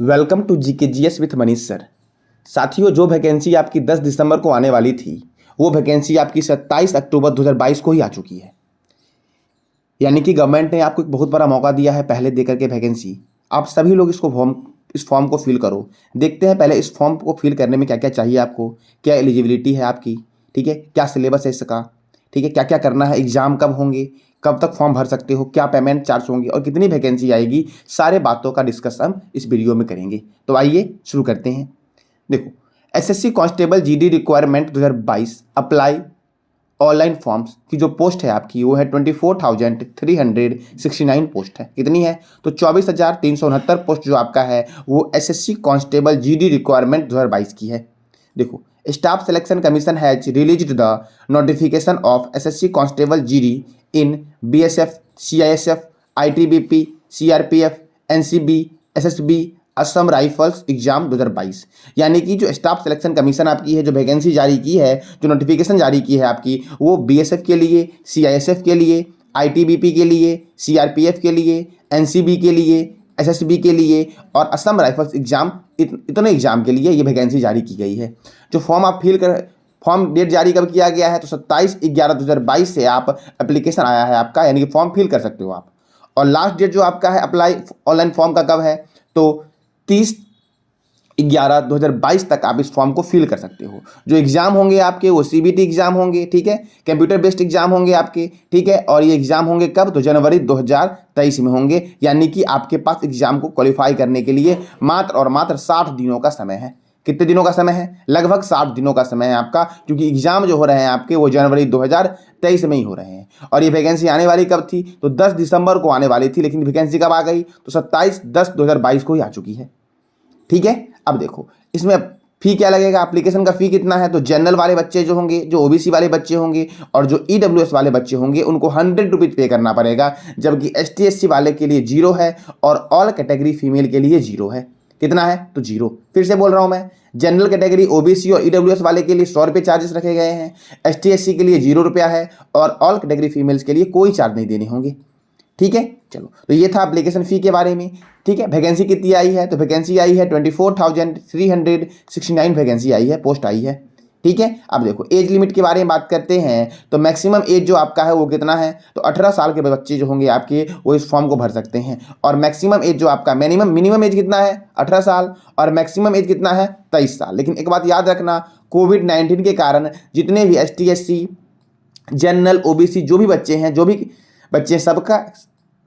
Welcome to GKGS with Manish sir. साथियों, जो vacancy आपकी 10 दिसंबर को आने वाली थी वो वैकेंसी आपकी 27 अक्टूबर 2022 को ही आ चुकी है। यानी कि गवर्नमेंट ने आपको एक बहुत बड़ा मौका दिया है पहले दे करके वैकेंसी। आप सभी लोग इस फॉर्म को फिल करो। देखते हैं पहले इस फॉर्म को फिल करने में क्या क्या चाहिए आपको, क्या एलिजिबिलिटी है आपकी, ठीक है, क्या सिलेबस है इसका, ठीक है, क्या क्या करना है, एग्जाम कब होंगे, कब तक फॉर्म भर सकते हो, क्या पेमेंट चार्ज होंगे और कितनी वैकेंसी आएगी, सारे बातों का डिस्कस हम इस वीडियो में करेंगे। तो आइए शुरू करते हैं। देखो, SSC constable GD requirement 2022 apply online forms की जो पोस्ट है आपकी वो है 24,369 पोस्ट है। कितनी है? तो 24,369 पोस्ट जो आपका है वो एसएससी कांस्टेबल जीडी रिक्वायरमेंट 2022 की है। देखो, staff selection commission has released the notification of SSC constable GD in BSF, CISF, ITBP, CRPF, NCB, SSB, Assam rifles exam 2022। यानी कि जो स्टाफ सिलेक्शन कमीशन आपकी है, जो वैकेंसी जारी की है, जो नोटिफिकेशन जारी की है आपकी, वो बीएसएफ के लिए, सीआईएसएफ के लिए, आईटीबीपी के लिए, सीआरपीएफ के लिए, एनसीबी के लिए, एसएसबी के लिए और असम राइफल्स एग्जाम, इतने एग्जाम के लिए ये वैकेंसी जारी की गई है। जो फॉर्म आप फिल कर फॉर्म डेट जारी कब किया गया है? तो 27/11/2022 से आप एप्लीकेशन आया है आपका, यानी कि फॉर्म फिल कर सकते हो आप। और लास्ट डेट जो आपका है अप्लाई ऑनलाइन फॉर्म का कब है? तो 30/11/2022 तक आप इस फॉर्म को फिल कर सकते हो। जो एग्जाम होंगे आपके वो सीबीटी एग्जाम होंगे, ठीक है, कंप्यूटर बेस्ड एग्जाम होंगे आपके, ठीक है। और ये एग्जाम होंगे कब? तो जनवरी 2023 में होंगे। यानी कि आपके पास एग्जाम को क्वालिफाई करने के लिए मात्र और मात्र 60 दिनों का समय है। कितने दिनों का समय है? लगभग 60 दिनों का समय है आपका, क्योंकि एग्जाम जो हो रहे हैं आपके वो जनवरी 2023 में ही हो रहे हैं। और ये वैकेंसी आने वाली कब थी? तो 10 दिसंबर को आने वाली थी, लेकिन वैकेंसी कब आ गई? तो 27/10/2022 को ही आ चुकी है, ठीक है। अब देखो, इसमें फी क्या लगेगा, एप्लीकेशन का फी कितना है? तो जनरल वाले बच्चे जो होंगे, जो ओबीसी वाले बच्चे होंगे और जो ईडब्ल्यूएस वाले बच्चे होंगे उनको 100 रुपीज़ पे करना पड़ेगा, जबकि एसटी एससी वाले के लिए 0 है और ऑल कैटेगरी फीमेल के लिए 0 है। कितना है? तो 0। फिर से बोल रहा हूं मैं, जनरल कैटेगरी ओबीसी और ईडब्ल्यूएस वाले के लिए 100 रुपये चार्जेस रखे गए हैं, एसटी एससी के लिए 0 रुपया है और ऑल कैटेगरी फीमेल्स के लिए कोई चार्ज नहीं देने होंगे, ठीक है। चलो, तो ये था एप्लीकेशन फ़ी के बारे में, ठीक है। वैकेंसी कितनी आई है? तो वैकेंसी आई है 24,369 वैकेंसी आई है, पोस्ट आई है, ठीक है। अब देखो, एज लिमिट के बारे में बात करते हैं तो मैक्सिमम एज जो आपका है वो कितना है? तो 18 साल के बच्चे जो होंगे आपके वो इस फॉर्म को भर सकते हैं। और मैक्सिमम एज जो आपका, मिनिमम एज कितना है? 18 साल और मैक्सिमम एज कितना है? 23 साल। लेकिन एक बात याद रखना, कोविड-19 के कारण जितने भी एसटी एससी, जनरल, ओबीसी जो भी बच्चे हैं,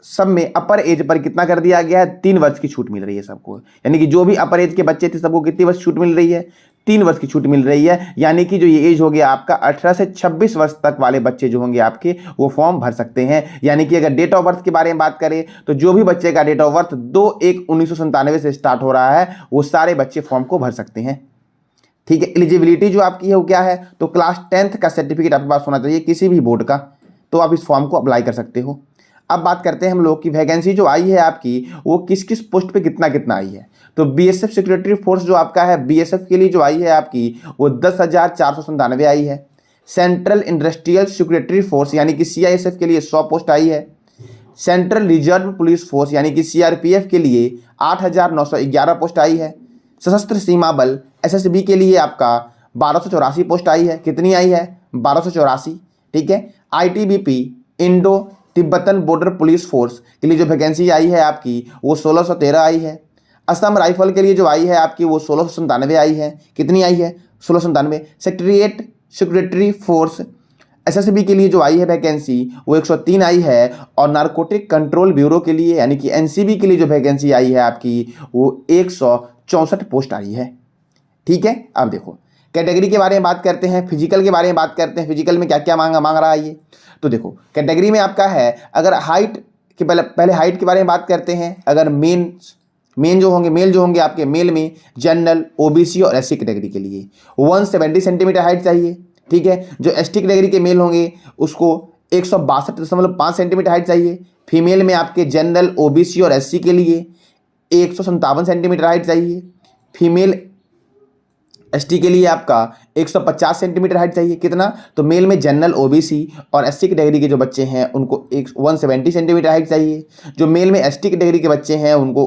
सब में अपर एज पर कितना कर दिया गया है? 3 वर्ष की छूट मिल रही है सबको। यानी कि जो भी अपर एज के बच्चे थे सबको कितनी वर्ष छूट मिल रही है? 3 वर्ष की छूट मिल रही है। यानी कि जो ये एज हो गया आपका 18 से 26 वर्ष तक वाले बच्चे जो होंगे आपके वो फॉर्म भर सकते हैं। यानी कि अगर डेट ऑफ बर्थ के बारे में बात करें तो जो भी बच्चे का डेट ऑफ बर्थ 2/1/1997 से स्टार्ट हो रहा है वो सारे बच्चे फॉर्म को भर सकते हैं, ठीक है। एलिजिबिलिटी जो आपकी है वो क्या है? तो क्लास 10th का सर्टिफिकेट आपके पास होना चाहिए किसी भी बोर्ड का, तो आप इस फॉर्म को अप्लाई कर सकते हो। अब बात करते हैं हम लोग की वैकेंसी जो आई है आपकी वो किस किस पोस्ट पे कितना कितना आई है। तो बीएसएफ सिक्योरिटी फोर्स जो आपका है, बीएसएफ के लिए जो आई है आपकी वो 10,497 आई है। सेंट्रल इंडस्ट्रियल सिक्योरिटी फोर्स यानी कि सीआईएसएफ के लिए 100 पोस्ट आई है। सेंट्रल रिजर्व पुलिस फोर्स यानी कि सीआरपीएफ के लिए 8,911 पोस्ट आई है। सशस्त्र सीमा बल एसएसबी के लिए आपका 1284 पोस्ट आई है। कितनी आई है? 1284, ठीक है। ITBP Indo Tibetan border police force के लिए जो वैकेंसी आई है आपकी वो 1613 आई है। असम राइफल के लिए जो आई है आपकी वो 1697 आई है। कितनी आई है? 1697। सेक्रेटरीट सिक्योरिटी फोर्स एसएसबी के लिए जो आई है वैकेंसी वो 103 आई है। और नारकोटिक कंट्रोल ब्यूरो के लिए यानी कि एनसीबी के लिए जो वैकेंसी आई है आपकी वो 164 पोस्ट आई है, ठीक है। अब देखो, कैटेगरी के बारे में बात करते हैं, फिजिकल के बारे में बात करते हैं। फिजिकल में क्या क्या मांग रहा है ये? तो देखो, कैटेगरी में आपका है, अगर हाइट के पहले हाइट के बारे में बात करते हैं। अगर मेल जो होंगे आपके, मेल में जनरल, ओबीसी और एससी कैटेगरी के लिए 170 सेंटीमीटर हाइट चाहिए, ठीक है। जो एसटी कैटेगरी के मेल होंगे उसको 162.5 सेंटीमीटर हाइट चाहिए। फीमेल में आपके जनरल, ओबीसी और एससी के लिए 157 सेंटीमीटर हाइट चाहिए। फीमेल एसटी के लिए आपका 150 सेंटीमीटर हाइट चाहिए। कितना? तो मेल में जनरल, ओबीसी और एससी कैटेगरी के जो बच्चे हैं उनको 170 सेंटीमीटर हाइट चाहिए। जो मेल में एसटी कैटेगरी के बच्चे हैं उनको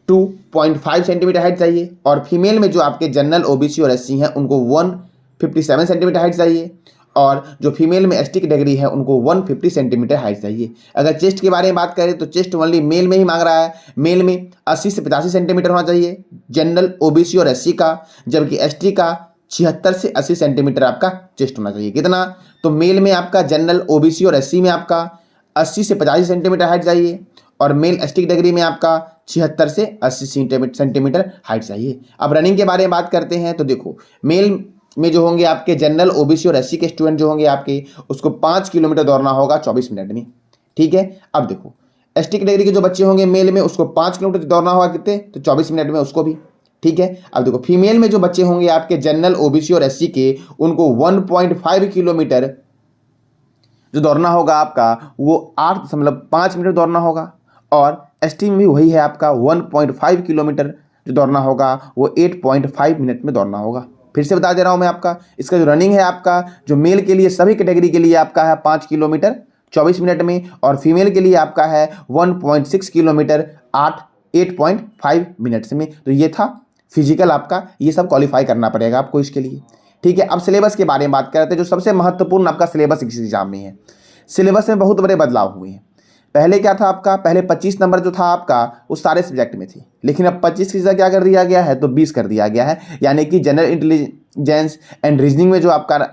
2.5 सेंटीमीटर हाइट चाहिए, और फीमेल में जो आपके जनरल ओबीसी और एससी हैं उनको 157 सेंटीमीटर हाइट चाहिए, और जो फीमेल में एसटी कैटेगरी है उनको 150 सेंटीमीटर हाइट चाहिए। अगर चेस्ट के बारे में बात करें तो चेस्ट ओनली मेल में ही मांग रहा है, मेल में 80 से 85 सेंटीमीटर होना चाहिए जनरल ओबीसी और एससी का, जबकि एसटी का 76 से 80 सेंटीमीटर आपका चेस्ट होना चाहिए। कितना? तो मेल में आपका जनरल ओबीसी और एससी में आपका 80 से 85 सेंटीमीटर हाइट चाहिए, और मेल एसटी कैटेगरी में आपका 76 से 80 सेंटीमीटर हाइट चाहिए। अब रनिंग के बारे में बात करते हैं तो देखो, मेल में जो होंगे आपके जनरल ओबीसी और एससी के स्टूडेंट जो होंगे आपके, उसको 5 किलोमीटर दौड़ना होगा 24 मिनट में। ठीक है। अब देखो, एसटी कैटेगरी के जो बच्चे होंगे मेल में, उसको 5 किलोमीटर दौड़ना होगा कितने? तो 24 मिनट में उसको भी। ठीक है। अब देखो, फीमेल में जो बच्चे होंगे आपके जनरल ओबीसी और एससी के, उनको 1.5 किलोमीटर जो दौड़ना होगा आपका वो 8.5 मिनट दौड़ना होगा, और एसटी में भी वही है आपका 1.5 किलोमीटर जो दौड़ना होगा वो 8.5 मिनट में दौड़ना होगा। फिर से बता दे रहा हूं मैं आपका, इसका जो रनिंग है आपका, जो मेल के लिए सभी कैटेगरी के लिए आपका है 5 किलोमीटर 24 मिनट में, और फीमेल के लिए आपका है 1.6 किलोमीटर 8.5 मिनट्स में। तो ये था फिजिकल आपका, ये सब क्वालिफाई करना पड़ेगा आपको इसके लिए। ठीक है। अब सिलेबस के बारे में बात करते हैं, जो सबसे महत्वपूर्ण आपका सिलेबस इस एग्जाम में है। सिलेबस में बहुत बड़े बदलाव हुए हैं। पहले क्या था आपका, पहले 25 नंबर जो था आपका वो सारे सब्जेक्ट में थी, लेकिन अब 25 की जगह क्या कर दिया गया है, तो 20 कर दिया गया है। यानी कि जनरल इंटेलिजेंस एंड रीजनिंग में जो आपका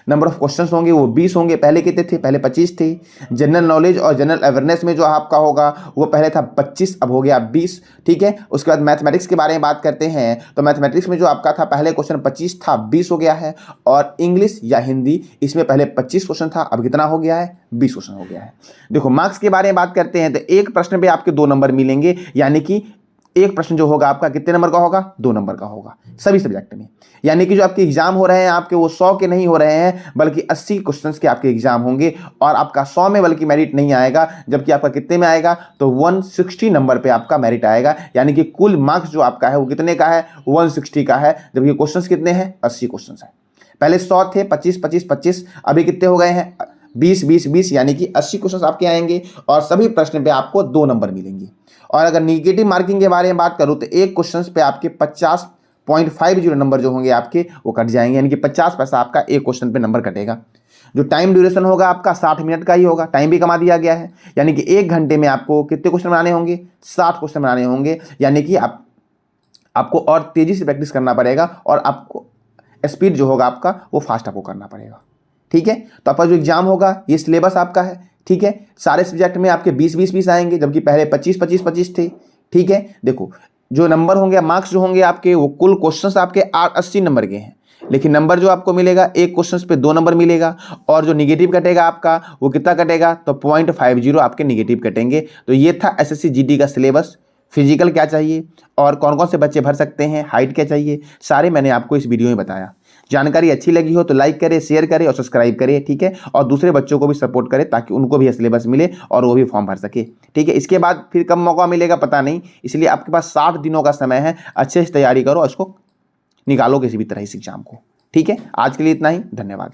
नंबर ऑफ क्वेश्चंस होंगे वो 20 होंगे। पहले कितने थे? पहले 25 थे। जनरल नॉलेज और जनरल अवेयरनेस में जो आपका होगा वो पहले था 25, अब हो गया 20। ठीक है। उसके बाद मैथमेटिक्स के बारे में बात करते हैं तो मैथमेटिक्स में जो आपका था पहले क्वेश्चन 25 था, 20 हो गया है। और इंग्लिश या हिंदी, इसमें पहले 25 क्वेश्चन था, अब कितना हो गया है? 20 क्वेश्चन हो गया है। देखो, मार्क्स के बारे में बात करते हैं तो एक प्रश्न पे आपके 2 नंबर मिलेंगे, यानी कि एक प्रश्न जो होगा आपका कितने नंबर का होगा? 2 नंबर का होगा सभी सब्जेक्ट में। यानी कि जो आपके एग्जाम हो रहे हैं आपके, वो 100 के नहीं हो रहे हैं, बल्कि 80 क्वेश्चंस के आपके एग्जाम होंगे, और आपका 100 में बल्कि मेरिट नहीं आएगा, जबकि आपका कितने में आएगा? तो 160 नंबर पे आपका मेरिट आएगा। यानी कि कुल मार्क्स जो आपका है वो कितने का है? 160 का है, जबकि क्वेश्चंस कितने हैं? 80 क्वेश्चंस हैं। पहले 100 थे, 25 25 25, अभी कितने हो गए हैं? 20 20 20, यानी कि 80 क्वेश्चंस आपके आएंगे, और सभी प्रश्न पे आपको 2 नंबर मिलेंगे। और अगर निगेटिव मार्किंग के बारे में बात करूं तो एक क्वेश्चन पे आपके 50.50 नंबर जो होंगे आपके वो कट जाएंगे, यानी कि 50 पैसा आपका एक क्वेश्चन पे नंबर कटेगा। जो टाइम ड्यूरेशन होगा आपका 60 मिनट का ही होगा, टाइम भी कमा दिया गया है। यानी कि 1 घंटे में आपको कितने क्वेश्चन बनाने होंगे? 60 क्वेश्चन बनाने होंगे। यानी कि आपको और तेजी से प्रैक्टिस करना पड़ेगा, और आपको स्पीड जो होगा आपका वो फास्ट आपको करना पड़ेगा। ठीक है। तो आपका जो एग्जाम होगा ये सिलेबस आपका है। ठीक है। सारे सब्जेक्ट में आपके 20 20 20 आएंगे, जबकि पहले 25 25 25 थे। ठीक है। देखो, जो नंबर होंगे, मार्क्स जो होंगे आपके, वो कुल क्वेश्चंस आपके 80 नंबर के हैं, लेकिन नंबर जो आपको मिलेगा एक क्वेश्चंस पे 2 नंबर मिलेगा, और जो निगेटिव कटेगा आपका वो कितना कटेगा? तो 0.50 आपके निगेटिव कटेंगे। तो ये था एसएससी जीडी का सिलेबस। फिजिकल क्या चाहिए और कौन कौन से बच्चे भर सकते हैं, हाइट क्या चाहिए, सारे मैंने आपको इस वीडियो में बताया। जानकारी अच्छी लगी हो तो लाइक करें, शेयर करें और सब्सक्राइब करें। ठीक है। और दूसरे बच्चों को भी सपोर्ट करें ताकि उनको भी सिलेबस मिले और वो भी फॉर्म भर सके। ठीक है। इसके बाद फिर कब मौका मिलेगा पता नहीं, इसलिए आपके पास 60 दिनों का समय है, अच्छे से तैयारी करो, इसको निकालो किसी भी तरह इस एग्जाम को। ठीक है। आज के लिए इतना ही, धन्यवाद।